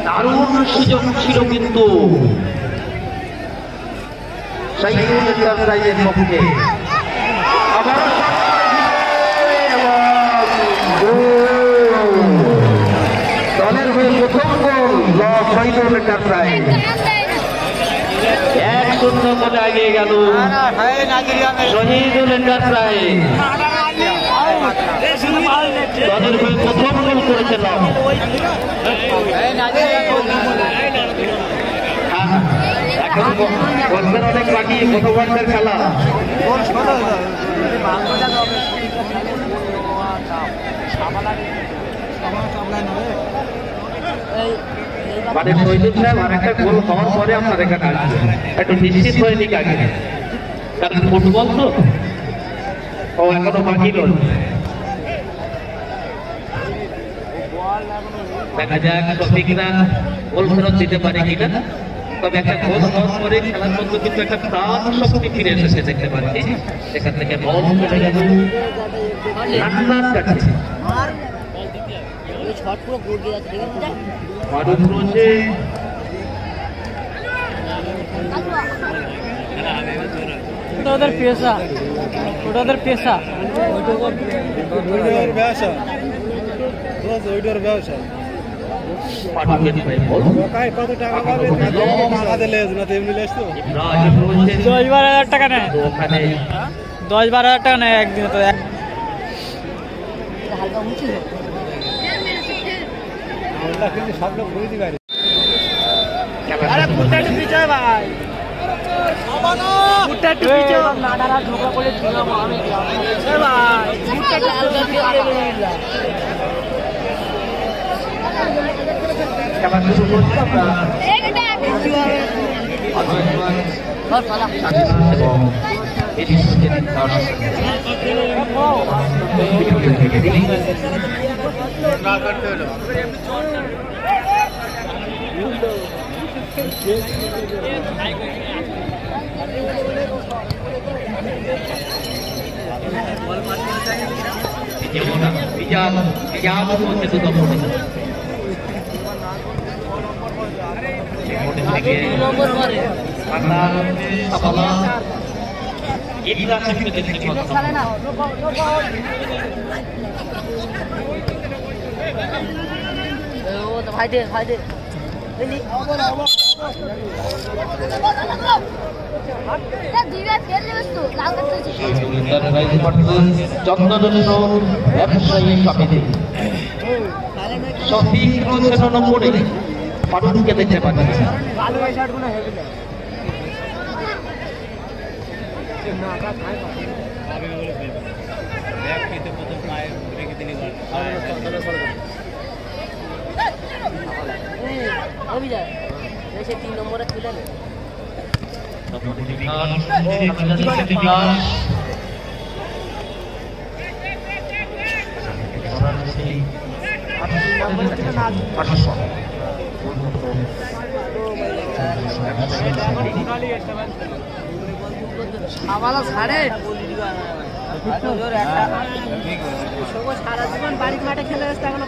দারুণ সুযোগ ছিল কিন্তু সাইফুল এন্টারপ্রাইজের পক্ষে। দলের হয়ে প্রথম গোল সাইফুল এন্টারপ্রাইজ 1-0 গোলে এগিয়ে গেল শহীদুল এন্টারপ্রাইজ। দলের হয়ে প্রথম গোল করেছিল। এখন বলবেন অনেক বাকি গতবারের খেলা। মানে শহীদুল সাহেব আর একটা গোল হওয়ার পরে আপনার এখানে আসবে, একটু নিশ্চিত হয়ে নিক আগে, কারণ ফুটবল তো এখনো বাকি রয়েছে। দেখা যাক শফিকরা গোল ফেরত দিতে পারে কিনা। তবে একটা গোল হওয়ার পরে খেলার মধ্যে কিন্তু একটা প্রাণ শক্তি ফিরে এসেছে দেখতে পাচ্ছি। সেখান থেকে বল চলে গেল রান্নার কাছে। ওদের পেশা, ওদের পেশা, ব্যবসা, ওইটার ব্যবসা। কত টাকা পাবে? 10-12 টাকা নেয়, 10-12 টাকা নেয় একদিনে। তো সব লোক বুঝতে পারে। আরে ফুটটা একটু পিছায় ভাই, ফুটটা একটু পিছায়। নাডারা ঢোকা করে ছিলাম আমি ভাই, ফুটটা একটু আলগা দিয়ে আরে খেলা শুরু করছি আমরা। ভাই দে ভাই দে ব্যবসায়ী সমিতি শফিক রয়েছে নম্বরে, ফারুককে দেখতে পাচ্ছি। সে 3 নম্বরে তুলে নেয়। সারা জীবন বাড়ির মাঠে খেলে আসতে এখনো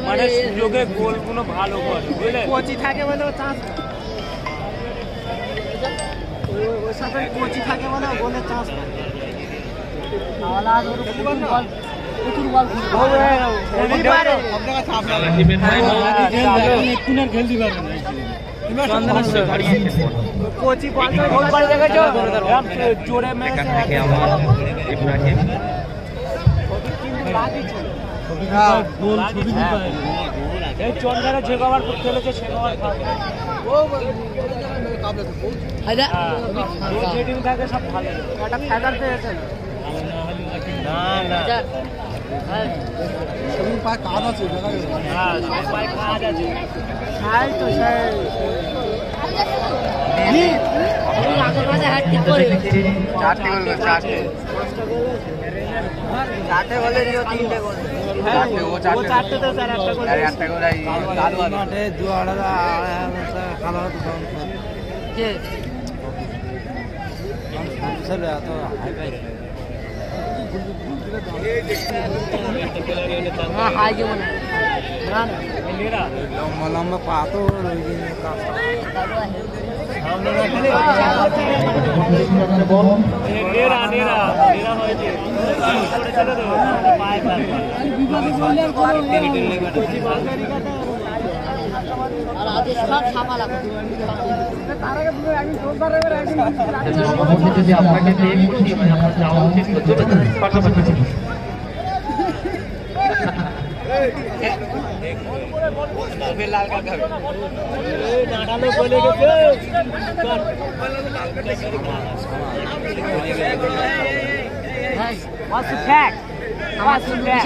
মানে সুযোগে গোলগুলো ভালো করে কোচি থাকে বলে চান্স, ওর সাথে কোচি থাকে বলে গোলের চান্স। জোরে চন্দ্রা যে কবার খেলেছে সে কবার সব ভালো। একটা ফেদার পেয়েছে না না পায়ে কাজ আছে, পায়ে কাজ আছে। তাই তো চারটে বলে দিও, 3টে গোল। চারটে তো স্যার একটা গোল, একটা গোল। কালার তো কে চলে এত হাই ফাই হাই যে মানে না লম্বা লম্বা পা তো যদি আপনাকে পেয়ে খুশি হয় আপনার যাওয়া উচিত তো চলে যান পাশাপাশি লাল কার্ড হবে নাটালো বলে গেছে What's the pack? What's the pack?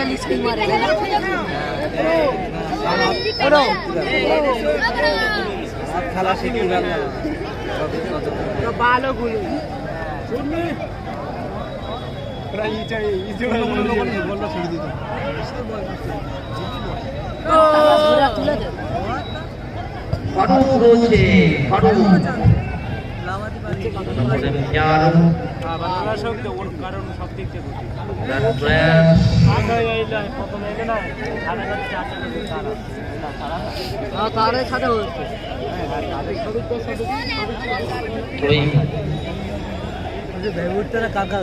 খেলা শিখে গেল ভালো গুলো শুননি প্রায় ইটা ইজো বললো ছেড়ে দিত তুলে দে ফারুক রয়েছে ফারুক কারণ সব দিক থেকে তারের সাথে উঠতে না কাকা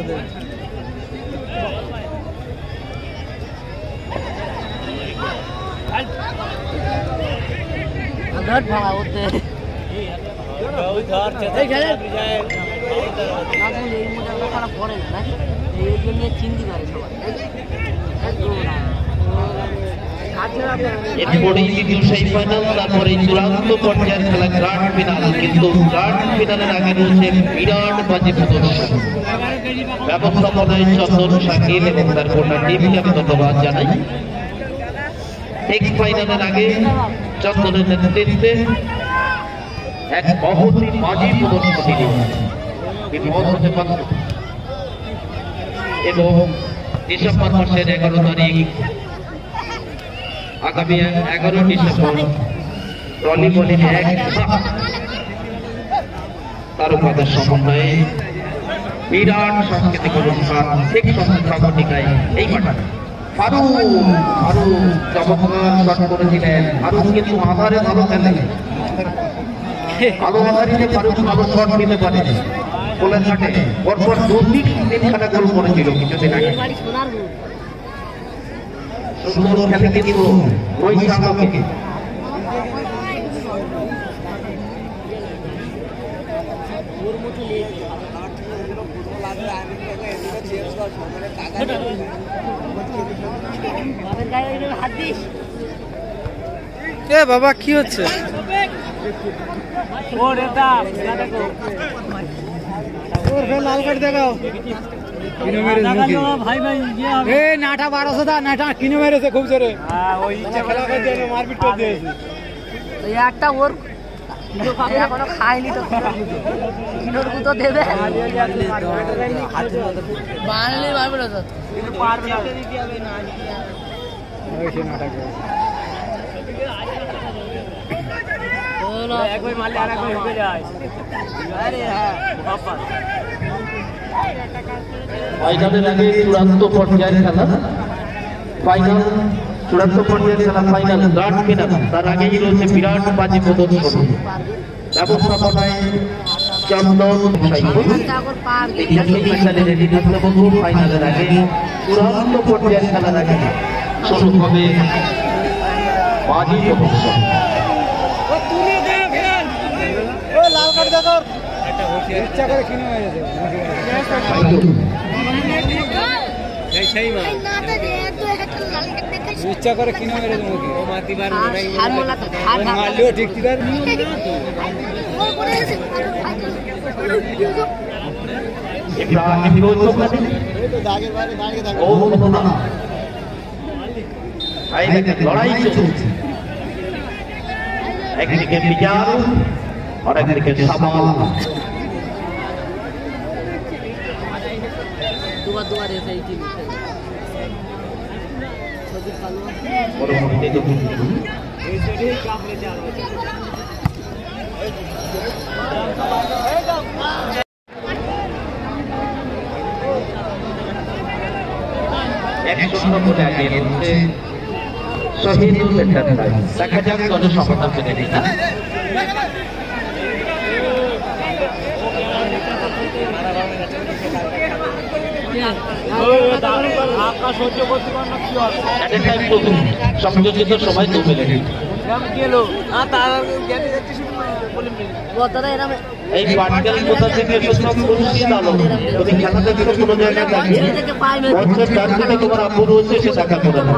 घर भाड़ा होते हैं এরপরে দ্বিতীয় সেমিফাইনাল তারপরে চূড়ান্ত পর্যায়ের খেলা গ্র্যান্ড ফিনাল কিন্তু গ্র্যান্ড ফিনালের আগে রয়েছে বিরাট বাজি প্রদর্শন ব্যবস্থাপনায় চন্দন শাকিল এবং তার গোটা টিমকে আমি ধন্যবাদ জানাই ঠিক ফাইনালের আগে চন্দনের নেতৃত্বে এক মহতি বাজি প্রদর্শনী বিপদ হতে পারত এবং ডিসেম্বর মাসের 11 তারিখ আগামী 11 ডিসেম্বর ট্রলি বলির এক তারকাদের সমন্বয়ে বিরাট সাংস্কৃতিক অনুষ্ঠান ঠিক সংখ্যাগটিকায় এই মাঠে ফারুক চমৎকার শট করেছিলেন ফারুক কিন্তু আধারে ভালো খেলেন কালো আধারিতে ফারুক ভালো শট নিতে পারে গোলের ঘাটে পরপর 2-3 গোল করেছিল কিছুদিন আগে সুন্দর খেলে কিন্তু বৈশাখকে এ বাবা কি হচ্ছে লাল কার্ড দেখাও ভাই ভাই নাটা 1200 দা নাটা কিনে মেরেছে খুব জোরে খেলা করতে মারপিট করে দিয়েছে একটা ওর এখনো খায়নি তো কিনোর গুতো দেবে বানালে পারবে না তো পারবে না একবার মারলে আর একবার ঢুকে যায় আরে হ্যাঁ বাবা ফাইনালের আগে চূড়ান্ত পর্যায়ের খেলা ফাইনাল চূড়ান্ত পর্যায়ের খেলা ফাইনাল গ্র্যান্ড ফিনাল তার আগেই রয়েছে বিরাট বাজি প্রদর্শন ব্যবস্থাপনায় চন্দন ফাইনালের আগে চূড়ান্ত পর্যায়ের খেলার আগে শুরু হবে বাজি প্রদর্শন লাল কার্ড দেখো ইচ্ছা করে কিনে মেরেছে ইচ্ছা করে কিনে মেরেছে মুখে ও মাতি মারলেও ঠিক ঠিক লড়াই চলছে একদিকে বিজার আর একদিকে সামাল দুবার এসে এই টিম পরবর্তীতে 1-0 গোলে এগিয়ে রয়েছে শহীদুল এন্টারপ্রাইজ। দেখা যাক দলের সফলতা পেতে কিনা। সংযোজিত সময় 2 মিনিট। এই পাটকেল কোথা থেকে এসেছো? খুরশিদ আলম। তুমি খেলা দেখছো কোনো জায়গায় দাঁড়িয়ে? মঞ্চের ডান দিকে তোমার আব্বু রয়েছে, সে দেখা করে না।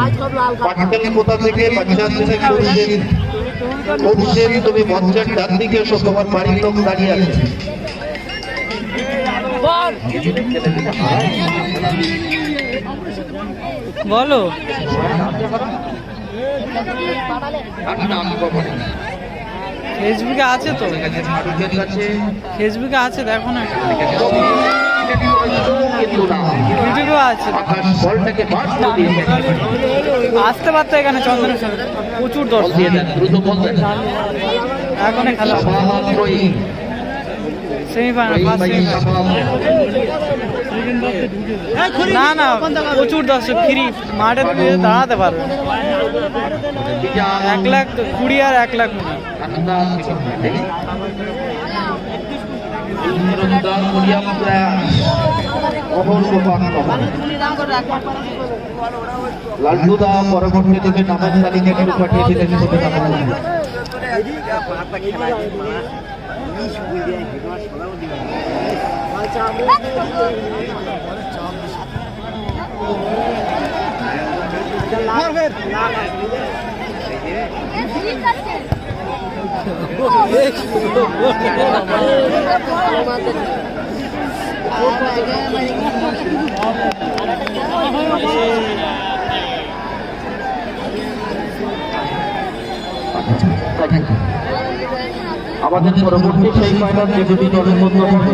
পাটকেল কোথা থেকে? বাচ্চা ছেলে খুরশিদ। খুরশিদ, তুমি মঞ্চের ডান দিকে এসো, তোমার বাড়ির লোক দাঁড়িয়ে আছে। বলো ফেসবুকে আছে তো, ফেসবুকে আছে, দেখো না, ইউটিউবেও আছে। আসতে পারতো এখানে চন্দনের সাথে, প্রচুর দর্শক এখন খেলা। সেমিফাইনাল না না প্রচুর দর্শক, ফ্রি মাঠে তুমি দাঁড়াতে পারবে। 1,20,000 আর 1,00,000 লালটুদা পরবর্তী থেকে নামের তালিকা কিন্তু পাঠিয়ে দিলেন। আমাদের পরবর্তী সেই ফাইনাল যে দুটি দলের মধ্যে হবে,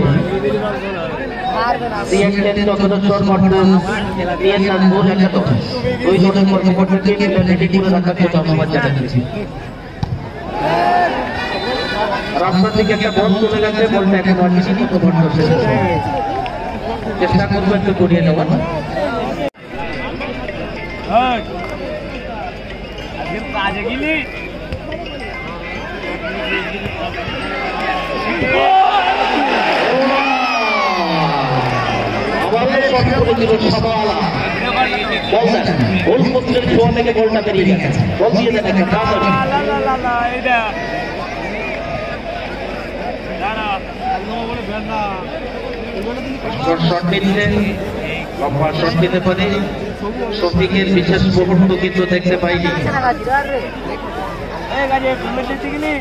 দুই দলের কর্মকর্তাকে রেডি করে রাখার জন্য ধন্যবাদ জানাচ্ছি। রাস্তার দিকে একটা বল চলে গেছে, বলটা এখন চেষ্টা করবো একটু গড়িয়ে নেওয়ার। গোলপোস্টের ছোঁয়া থেকে গোলটা বেরিয়ে গেছে। বল দিয়ে দেন একটা শট নিচ্ছে, লম্বা শট দিতে পারে। শফিকের বিশেষ মুহূর্ত কিন্তু দেখতে পাইনি।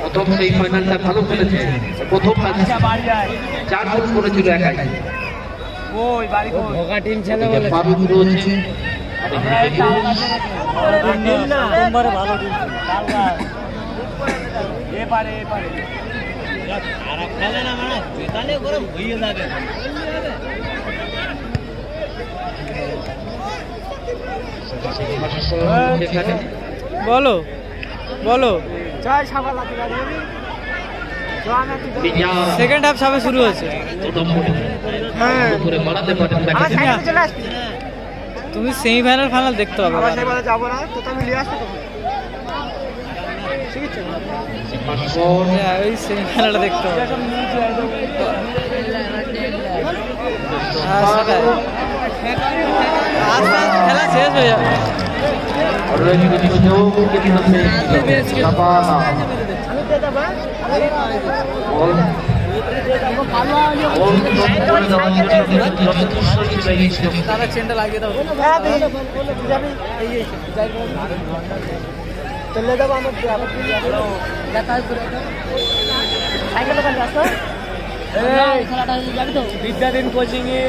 প্রথম সেই ফাইনালটা ভালো খেলেছে, প্রথম ম্যাচে 4 গোল করেছিল একাই। ফারুক রয়েছে, বলো বলো। সেকেন্ড হাফ সবে শুরু হয়েছে। তুমি সেমিফাইনাল ফাইনাল দেখতে হবে। ওই সেমিফাইনালটা দেখতে হবে। খেলা শেষ হয়ে যাবে। তারা চেনটা লাগিয়ে দাও, চলে যাবো আমার বিদ্যাদিন কোচিং এ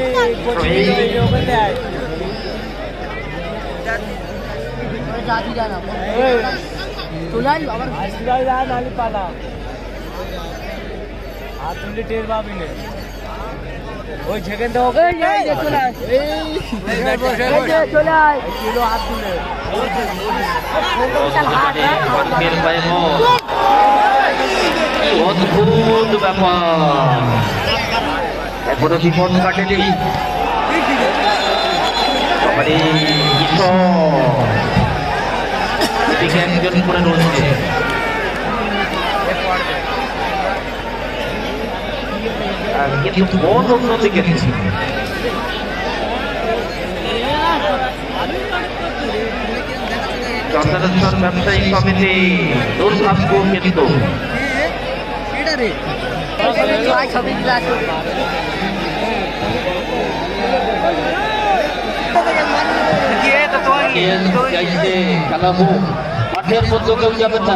হাত তুললে টের পাবি না। ওই যেখান থেকে চলে আয় কিলো হাত তুলে অদ্ভুত ব্যাপার, এখনো বিপদ কাটেনি। এবারে এদিকে একজন করে রয়েছে কিন্তু বল অন্যদিকে চন্দনেশ্বর ব্যবসায়ী সমিতি দুর্ভাগ্য কিন্তু খেলা হোক মাঠের মধ্যে কেউ যাবে না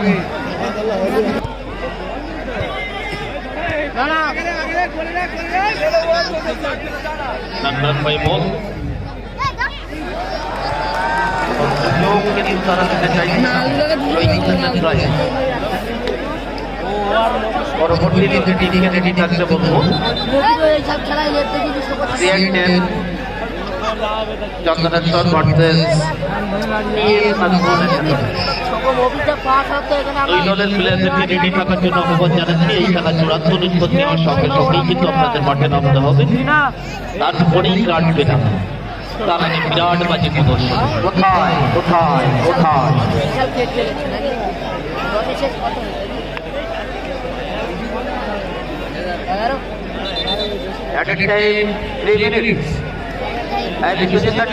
ভাই বল কিন্তু তারা পরবর্তী দিকে টিমকে রেডি থাকতে বলবো চন্দনেশ্বর দুই দলের প্লেয়ারদেরকে রেডি থাকার জন্য আহ্বান জানাচ্ছি। এই খেলা চূড়ান্ত নিষ্পত্তি হওয়ার সঙ্গে সঙ্গেই কিন্তু আপনাদের মাঠে নামতে হবে, তারপরেই কাটবে না। তার আগে বিরাট বাজি প্রদর্শন কোথায় কোথায় কোথায়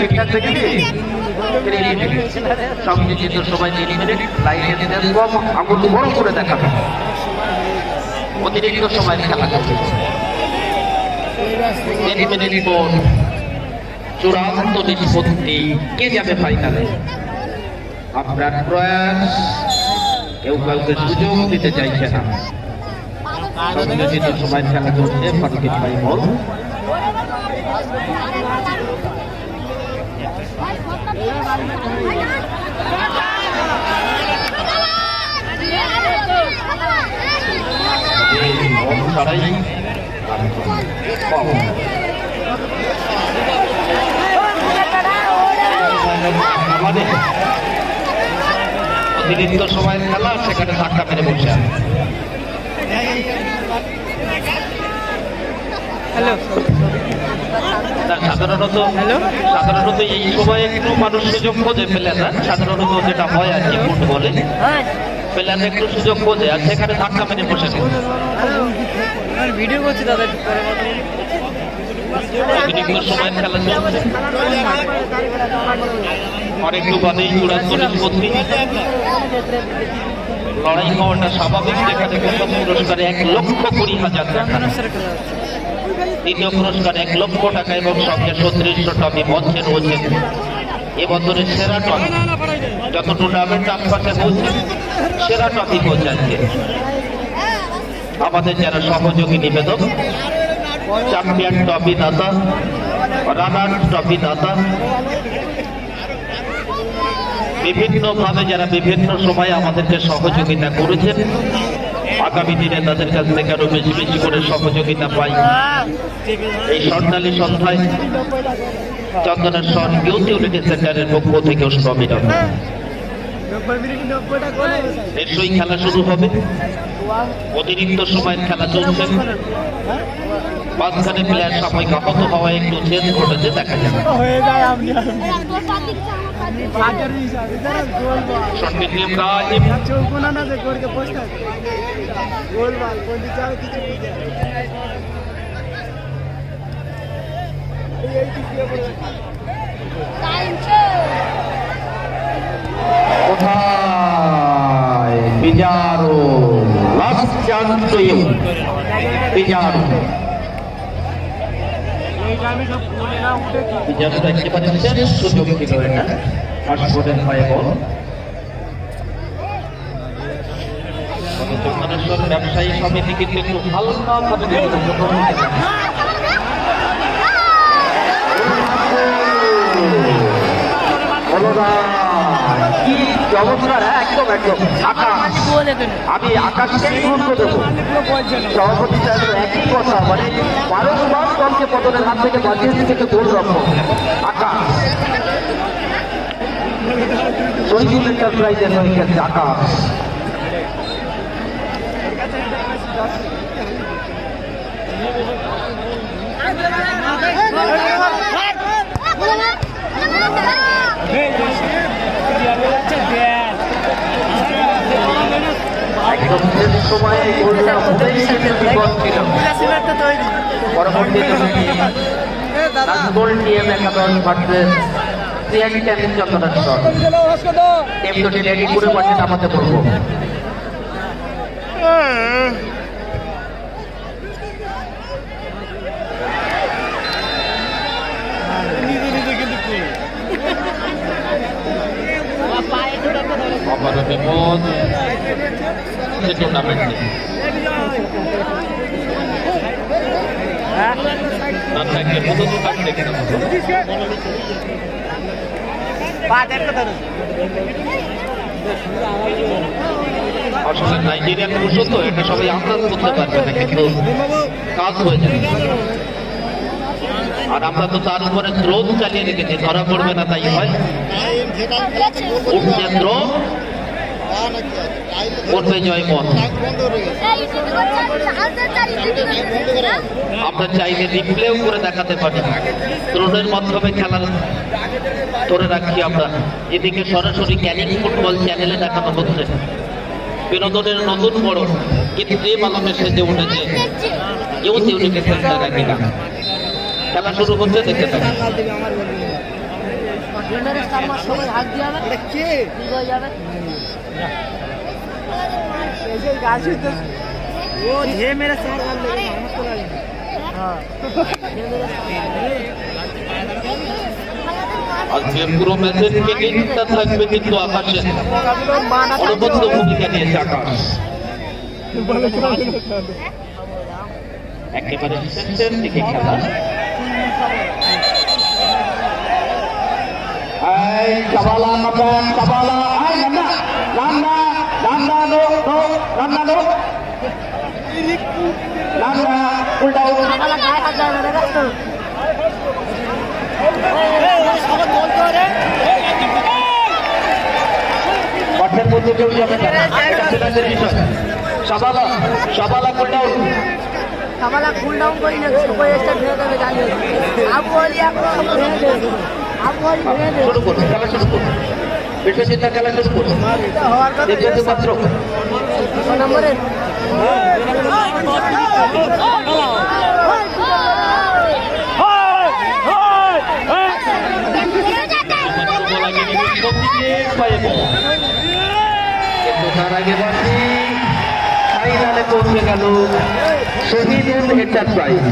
ঠিকঠাক দেখেছি সংযোজিত সময় 3 মিনিট লাইনে আঙুল বড় করে দেখাবে অতিরিক্ত সময় খেলা করছে 3 মিনিট পর চূড়ান্ত নিষ্পত্তি কে যাবে ফাইনালে। আপনার প্রয়াস কেউ কাউকে সুযোগ দিতে চাইছে না। সংযোজিত সময় খেলা করছে ফাটকিট ভাই বল ছাড়াই অতিরিক্ত সময়ের খেলা সেখানে ধাক্কা মেরে বসে সাধারণত এই সময় একটু মানুষ সুযোগ খোঁজে প্লেয়াররা, সাধারণত যেটা হয় আর কি ফুটবলে প্লেয়ার একটু সুযোগ খোঁজে আর সেখানে ধাক্কা মেরে বসে ভিডিও করছি দাদা অতিরিক্ত সময়ের খেলা চলছে অনেকটু বাদেই চূড়ান্ত নিষ্পত্তি লড়াই হওয়াটা স্বাভাবিক। যেখানে প্রথম পুরস্কারে 1,20,000 টাকা, দ্বিতীয় পুরস্কার 1 লক্ষ টাকা এবং সঙ্গে 3700 ট্রফি মঞ্চে রয়েছে এবছরের সেরা ট্রফি। যত টুর্নামেন্ট আশপাশে বলছে সেরা ট্রফি পৌঁছাচ্ছে আমাদের যারা সহযোগী নিবেদক, চ্যাম্পিয়ন ট্রফি দাতা, রানার ট্রফি দাতা, বিভিন্নভাবে যারা বিভিন্ন সময় আমাদেরকে সহযোগিতা করেছেন, আগামী দিনে তাদের কাছ থেকে আরো বেশি বেশি করে সহযোগিতা পাই। এই স্বর্ণালী সন্ধ্যায় চন্দনেশ্বর ইউথ ইউনিটি সেন্টারের পক্ষ থেকে অভিনন্দন। নিশ্চয়ই খেলা শুরু হবে, অতিরিক্ত সময়ের খেলা চলছে, মাঝখানে প্লেয়ার সাময়িক আহত হওয়ায় একটু চেঞ্জ ঘটেছে, দেখা যাবে। কোথায় Pizarro, last chance to you Pizarro. পিজারোটা একেবারে শেষ সুযোগ ছিল এটা, হাসপাতাল পায়ে বল। চন্দনেশ্বর ব্যবসায়ী সমিতি কিন্তু একটু হালকা ভাবে চমৎকার, একদম একদম আকাশ। আমি আকাশকেই গুরুত্ব দেবো, সভাপতি সাহেব একই কথা, মানে 12 বার দলকে পতনের হাত থেকে বাঁচিয়েছে কিন্তু গোল রক্ষক আকাশ। শহীদুল এন্টারপ্রাইজের হয়ে গেছে আকাশ। একদম শেষ সময়ে গোলটা হতেই কিন্তু বিপদ ছিল। পরবর্তীতে নাজমুল টিএম একাদশ versus CID tennis Chattogram. Team দুটি রেডি করে মাঠে নামাতে বলবো। আবারও বিপদ টুর্নামেন্টে আসলে নাইজেরিয়ান পুরুষ তো এটা সবাই আন্দাজ করতে পারবে না, কিন্তু কাজ হয়ে যাবে। আর আমরা তো তার উপরে থ্রো চালিয়ে রেখেছি, ধরা পড়বে না তাই হয়। উঠছে থ্রো, করবে জয়মত। আমরা চাইলে রিপ্লেও করে দেখাতে পারি, থ্রোনের মাধ্যমে খেলার ধরে রাখি আমরা। এদিকে সরাসরি ক্যানিং ফুটবল চ্যানেলে দেখানো হচ্ছে। বিনোদনের নতুন বড় কৃত্রিম আলমে সেজে উঠেছে ইউথ ইউনিটি সেন্টার একা। খেলা শুরু হচ্ছে, দেখতে থাকি। আজকে পুরো ম্যাচের কেকিংটা থাকবে কিন্তু আকাশের অনবদ্য ভূমিকা নিয়েছে আকাশ। একেবারে সেন্টার দিকে খেলা। Kabala Napan, Kabala, Nanda, pull down. মাঠের মধ্যে কেউ যাবে না, এটা সিদ্ধান্তের বিষয়। শাবালা পুল ডাউন। শাবালা পুল ডাউন করি না, সুপার স্টার ভেঙে দেবে জানি। শুরু করুন, খেলা শুরু করুন। বেশি চিন্তা খেলা শুরু করুন। দেখতে মাত্র নম্বরে কিন্তু তার আগে বাসি ফাইনালে পৌঁছে গেল শহীদুল এন্টারপ্রাইজ।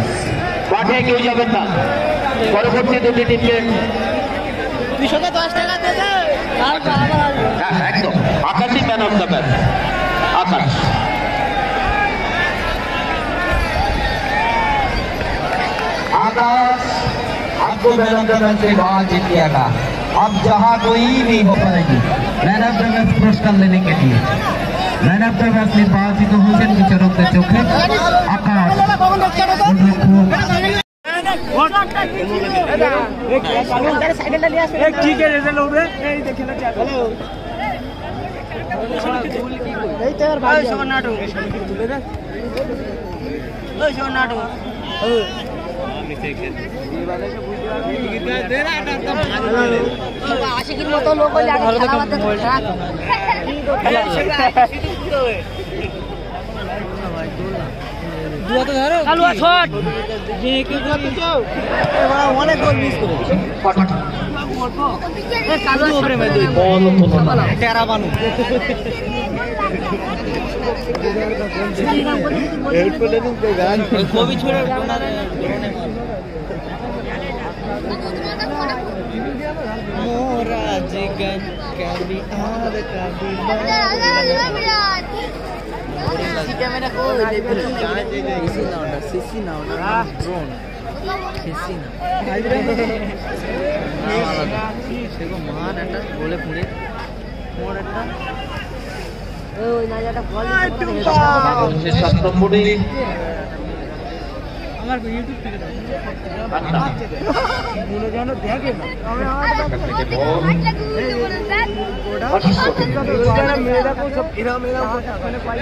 মাঠে কেউ যাবেন না। পরবর্তী দুটি টিমকে একদম আকাশই ম্যান অফ দ্য ম্যাচ। आकाश आपको मैन ऑफ द मैच से बाहर जीत लिया। अब जहां कोई नहीं हो पाएगी मैन ऑफ द मैच पुरस्कार लेने के लिए। मैन ऑफ द मैच निर्वाचित होंगे विचारों के चौके आकाश। ठीक है रिजल्ट हो गए। আশিকির মতো লোক অনেক গোল মিস করে কবি ছড়ে मोरा जिगन कभी और कभी कैमरा को सीसी ना ड्रोन सीसी ना সেগো মান একটা বলে পুরে মোর একটা ওই না যেটা বল হচ্ছে 7 নম্বরে আমার ইউটিউব থেকে মনে জানো দেখে না মেয়েরা কো সব ইরা মেরা মানে পাই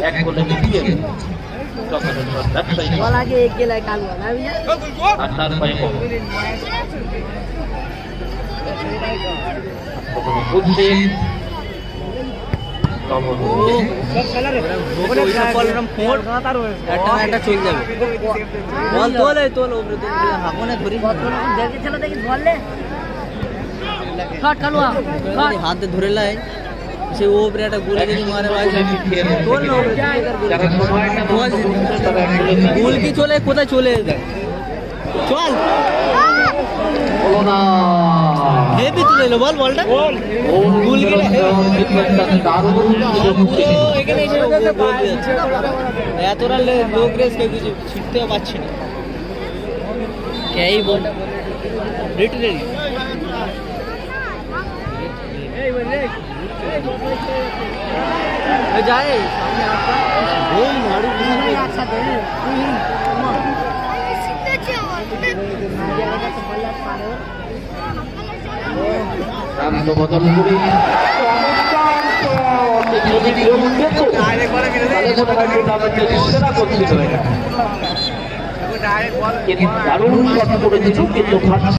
এক গোলে জিতিয়ে বল আগে এক গেলায় কাল না ভैया আটার পাই বুঝছি একটা চলে যাবে বল তোলে তোল হাঁকনে ধরি দেখি বললে হাতে ধরে লাই সে ওপরে একটা গোল যদি মারে ভাই তোল না গোল কি চলে কোথায় চলে যায় চল হেভি তুলে এলো বল বলটা গোল গেলে এখানে এতটা লোক রেস কেউ কিছু ছুটতেও পারছি না কে বল রিটারি যায় সামনে আসা ওই মারি দারুণ কথা করেছিল কিন্তু